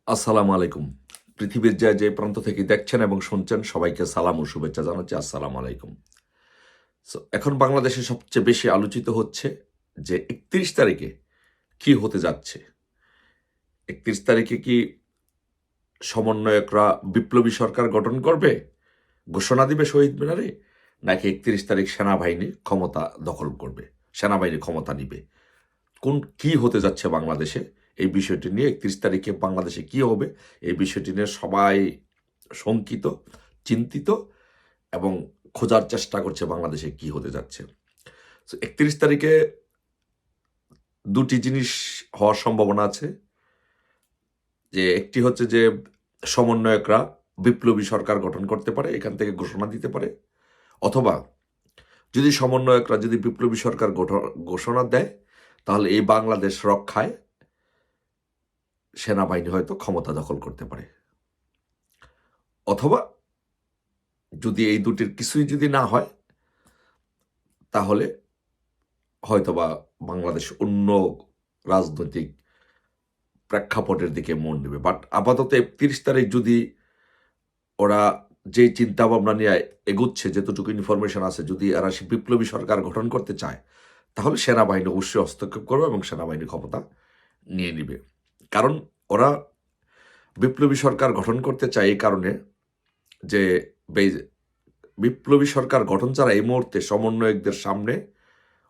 আসসালামু আলাইকুম। পৃথিবীর যে প্রান্ত থেকে দেখছেন এবং শুনছেন সবাইকে সালাম ও শুভেচ্ছা জানাচ্ছি। আসসালামু আলাইকুম। এখন বাংলাদেশে সবচেয়ে বেশি আলোচিত হচ্ছে যে ৩১ তারিখে কি হতে যাচ্ছে। ৩১ তারিখে কি সমন্বয়করা বিপ্লবী সরকার গঠন করবে, ঘোষণা দিবে শহীদ মিনারে, নাকি ৩১ তারিখ সেনাবাহিনী ক্ষমতা দখল করবে, সেনাবাহিনী ক্ষমতা নিবে? কি হতে যাচ্ছে বাংলাদেশে, এই বিষয়টি নিয়ে ৩১ তারিখে বাংলাদেশে কি হবে, এই বিষয়টি নিয়ে সবাই শঙ্কিত, চিন্তিত এবং খোঁজার চেষ্টা করছে বাংলাদেশে কি হতে যাচ্ছে। ৩১ তারিখে দুটি জিনিস হওয়ার সম্ভাবনা আছে। যে একটি হচ্ছে যে সমন্বয়করা বিপ্লবী সরকার গঠন করতে পারে, এখান থেকে ঘোষণা দিতে পারে, অথবা যদি সমন্বয়করা যদি বিপ্লবী সরকার ঘোষণা দেয়, তাহলে এই বাংলাদেশ রক্ষায় সেনাবাহিনী হয়তো ক্ষমতা দখল করতে পারে। অথবা যদি এই দুটির কিছুই যদি না হয়, তাহলে হয়তোবা বাংলাদেশ অন্য রাজনৈতিক প্রেক্ষাপটের দিকে মন দেবে। বাট আপাতত ৩১ তারিখ যদি ওরা যে চিন্তা ভাবনা নিয়ে এগুচ্ছে, যতটুকু ইনফরমেশন আছে, যদি এরা বিপ্লবী সরকার গঠন করতে চায়, তাহলে সেনাবাহিনী অবশ্যই হস্তক্ষেপ করবে এবং সেনাবাহিনী ক্ষমতা নিয়ে নিবে। কারণ ওরা বিপ্লবী সরকার গঠন করতে চায় এই কারণে যে বিপ্লবী সরকার গঠন ছাড়া এই মুহূর্তে সমন্বয়কদের সামনে,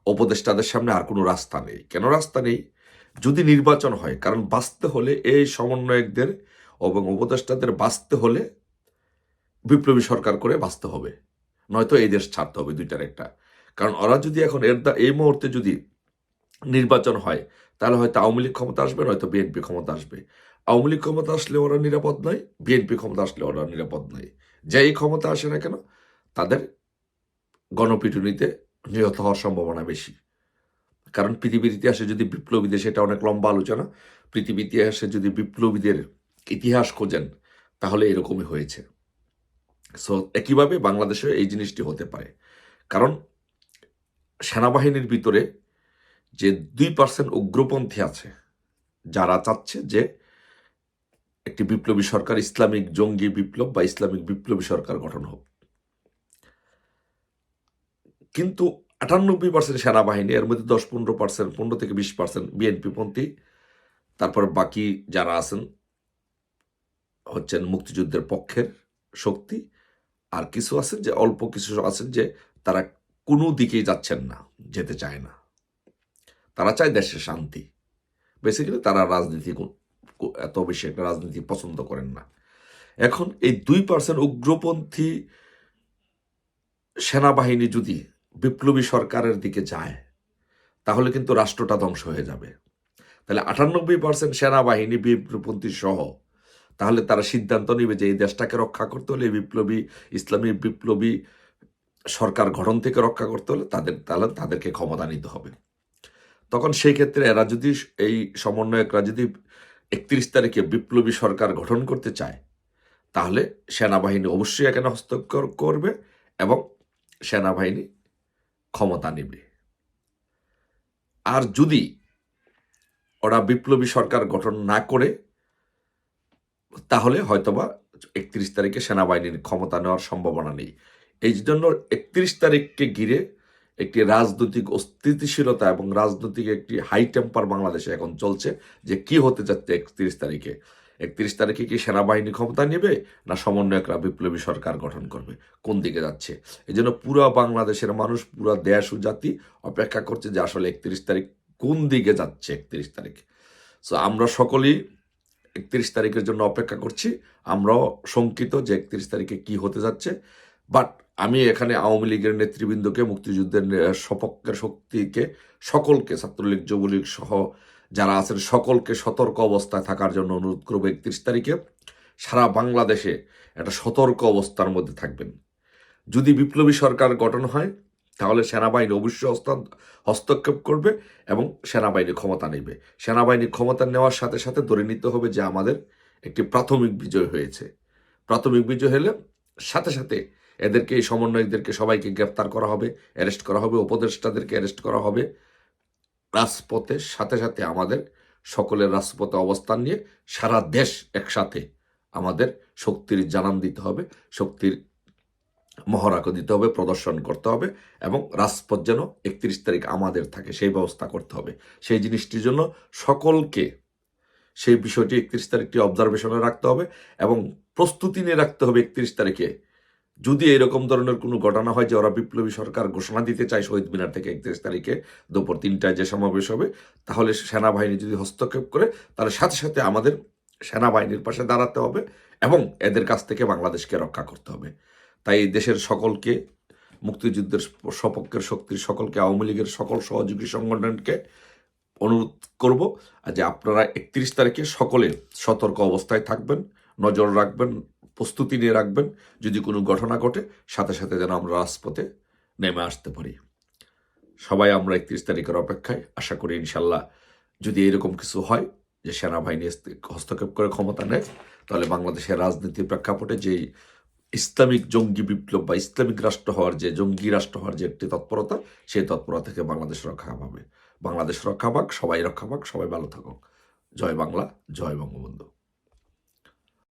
উপদেষ্টাদের সামনে আর কোনো রাস্তা নেই। কেন রাস্তা নেই? যদি নির্বাচন হয়, কারণ বাঁচতে হলে এই সমন্বয়কদের এবং উপদেষ্টাদের বাঁচতে হলে বিপ্লবী সরকার করে বাঁচতে হবে, নয়তো এই দেশ ছাড়তে হবে, দুইটার একটা। কারণ ওরা যদি এখন এই মুহূর্তে যদি নির্বাচন হয়, তাহলে হয়তো আওয়ামী লীগ ক্ষমতা আসবে, নয়তো বিএনপি ক্ষমতা আসবে। আওয়ামী লীগ ক্ষমতা আসলে ওরা নিরাপদ নয়, বিএনপি ক্ষমতা আসলে ওরা নিরাপদ নয়। যেই ক্ষমতা আসে না কেন, তাদের গণপিটুনিতে নিহত হওয়ার সম্ভাবনা বেশি। কারণ পৃথিবীর ইতিহাসে যদি বিপ্লবীদের, সেটা অনেক লম্বা আলোচনা, পৃথিবীর ইতিহাসে যদি বিপ্লবীদের ইতিহাস খোঁজেন, তাহলে এরকমই হয়েছে। সো একইভাবে বাংলাদেশে এই জিনিসটি হতে পারে। কারণ সেনাবাহিনীর ভিতরে যে 2% উগ্রপন্থী আছে, যারা চাচ্ছে যে একটি বিপ্লবী সরকার, ইসলামিক জঙ্গি বিপ্লব বা ইসলামিক বিপ্লবী সরকার গঠন হোক। কিন্তু 98% সেনাবাহিনী, এর মধ্যে 10-15%, 15 থেকে 20% বিএনপি পন্থী, তারপর বাকি যারা আছেন হচ্ছেন মুক্তিযুদ্ধের পক্ষের শক্তি, আর কিছু আছেন যে অল্প কিছু আছেন যে তারা কোনো দিকেই যাচ্ছেন না, যেতে চায় না, তারা চায় দেশের শান্তি। বেসিক্যালি তারা রাজনীতি এত বেশি একটা রাজনীতি পছন্দ করেন না। এখন এই 2% উগ্রপন্থী সেনাবাহিনী যদি বিপ্লবী সরকারের দিকে যায়, তাহলে কিন্তু রাষ্ট্রটা ধ্বংস হয়ে যাবে। তাহলে 98% সেনাবাহিনী বিপ্লবপন্থী সহ, তাহলে তারা সিদ্ধান্ত নেবে যে এই দেশটাকে রক্ষা করতে হলে, বিপ্লবী ইসলামী বিপ্লবী সরকার গঠন থেকে রক্ষা করতে হলে তাহলে তাদেরকে ক্ষমতা নিতে হবে। তখন সেই ক্ষেত্রে এরা যদি, এই সমন্বয়করা যদি 31 তারিখে বিপ্লবী সরকার গঠন করতে চায়, তাহলে সেনাবাহিনী অবশ্যই এখানে হস্তক্ষেপ করবে এবং সেনাবাহিনী ক্ষমতা নেবে। আর যদি ওরা বিপ্লবী সরকার গঠন না করে, তাহলে হয়তোবা 31 তারিখে সেনাবাহিনীর ক্ষমতা নেওয়ার সম্ভাবনা নেই। এই জন্য 31 তারিখকে ঘিরে একটি রাজনৈতিক অস্থিতিশীলতা এবং রাজনৈতিক একটি হাই টেম্পার বাংলাদেশে এখন চলছে, যে কি হতে যাচ্ছে 31 তারিখে। 31 তারিখে কি সেনাবাহিনী ক্ষমতা নেবে, না সমন্বয়করা বিপ্লবী সরকার গঠন করবে, কোন দিকে যাচ্ছে? এই জন্য পুরা বাংলাদেশের মানুষ, পুরা দেশ ও জাতি অপেক্ষা করছে যে আসলে 31 তারিখ কোন দিকে যাচ্ছে। 31 তারিখ, সো আমরা সকলেই 31 তারিখের জন্য অপেক্ষা করছি। আমরাও শঙ্কিত যে 31 তারিখে কি হতে যাচ্ছে। বাট আমি এখানে আওয়ামী লীগের নেতৃবৃন্দকে, মুক্তিযুদ্ধের সপক্ষের শক্তিকে, সকলকে, ছাত্রলীগ, যুবলীগ সহ যারা আছেন সকলকে সতর্ক অবস্থায় থাকার জন্য অনুরোধ করব। 31 তারিখে সারা বাংলাদেশে একটা সতর্ক অবস্থার মধ্যে থাকবেন। যদি বিপ্লবী সরকার গঠন হয়, তাহলে সেনাবাহিনী অবশ্যই হস্তক্ষেপ করবে এবং সেনাবাহিনী ক্ষমতা নেবে। সেনাবাহিনী ক্ষমতা নেওয়ার সাথে সাথে ধরে নিতে হবে যে আমাদের একটি প্রাথমিক বিজয় হয়েছে। প্রাথমিক বিজয় হলে সাথে সাথে এদেরকে, এই সমন্বয়কদেরকে সবাইকে গ্রেপ্তার করা হবে, অ্যারেস্ট করা হবে, উপদেষ্টাদেরকে অ্যারেস্ট করা হবে। রাজপথের সাথে সাথে আমাদের সকলের রাজপথে অবস্থান নিয়ে সারা দেশ একসাথে আমাদের শক্তির জানান দিতে হবে, শক্তির মহড়াকে দিতে হবে, প্রদর্শন করতে হবে এবং রাজপথ যেন 31 তারিখ আমাদের থাকে সেই ব্যবস্থা করতে হবে। সেই জিনিসটির জন্য সকলকে সেই বিষয়টি 31 তারিখটি অবজারভেশনে রাখতে হবে এবং প্রস্তুতি নিয়ে রাখতে হবে 31 তারিখে যদি এরকম ধরনের কোনো ঘটনা হয় যে ওরা বিপ্লবী সরকার ঘোষণা দিতে চায় শহীদ মিনার থেকে 31 তারিখে দুপুর 3টায় যে সমাবেশ হবে, তাহলে সেনাবাহিনী যদি হস্তক্ষেপ করে তাহলে সাথে সাথে আমাদের সেনাবাহিনীর পাশে দাঁড়াতে হবে এবং এদের কাছ থেকে বাংলাদেশকে রক্ষা করতে হবে। তাই দেশের সকলকে, মুক্তিযুদ্ধের সপক্ষের শক্তির সকলকে, আওয়ামী লীগের সকল সহযোগী সংগঠনকে অনুরোধ করব যে আপনারা 31 তারিখে সকলে সতর্ক অবস্থায় থাকবেন, নজর রাখবেন, প্রস্তুতি নিয়ে রাখবেন, যদি কোনো ঘটনা ঘটে সাথে সাথে যেন আমরা রাজপথে নেমে আসতে পারি। সবাই আমরা 31 তারিখের অপেক্ষায়, আশা করি ইনশাল্লাহ যদি এরকম কিছু হয় যে সেনাবাহিনী হস্তক্ষেপ করে ক্ষমতা নেয়, তাহলে বাংলাদেশের রাজনীতির প্রেক্ষাপটে যেই ইসলামিক জঙ্গি বিপ্লব বা ইসলামিক রাষ্ট্র হওয়ার যে জঙ্গি রাষ্ট্র হওয়ার যে একটি তৎপরতা, সেই তৎপরতা থেকে বাংলাদেশ রক্ষা পাবে। বাংলাদেশ রক্ষা পাক, সবাই রক্ষা পাক, সবাই ভালো থাকুক। জয় বাংলা, জয় বঙ্গবন্ধু।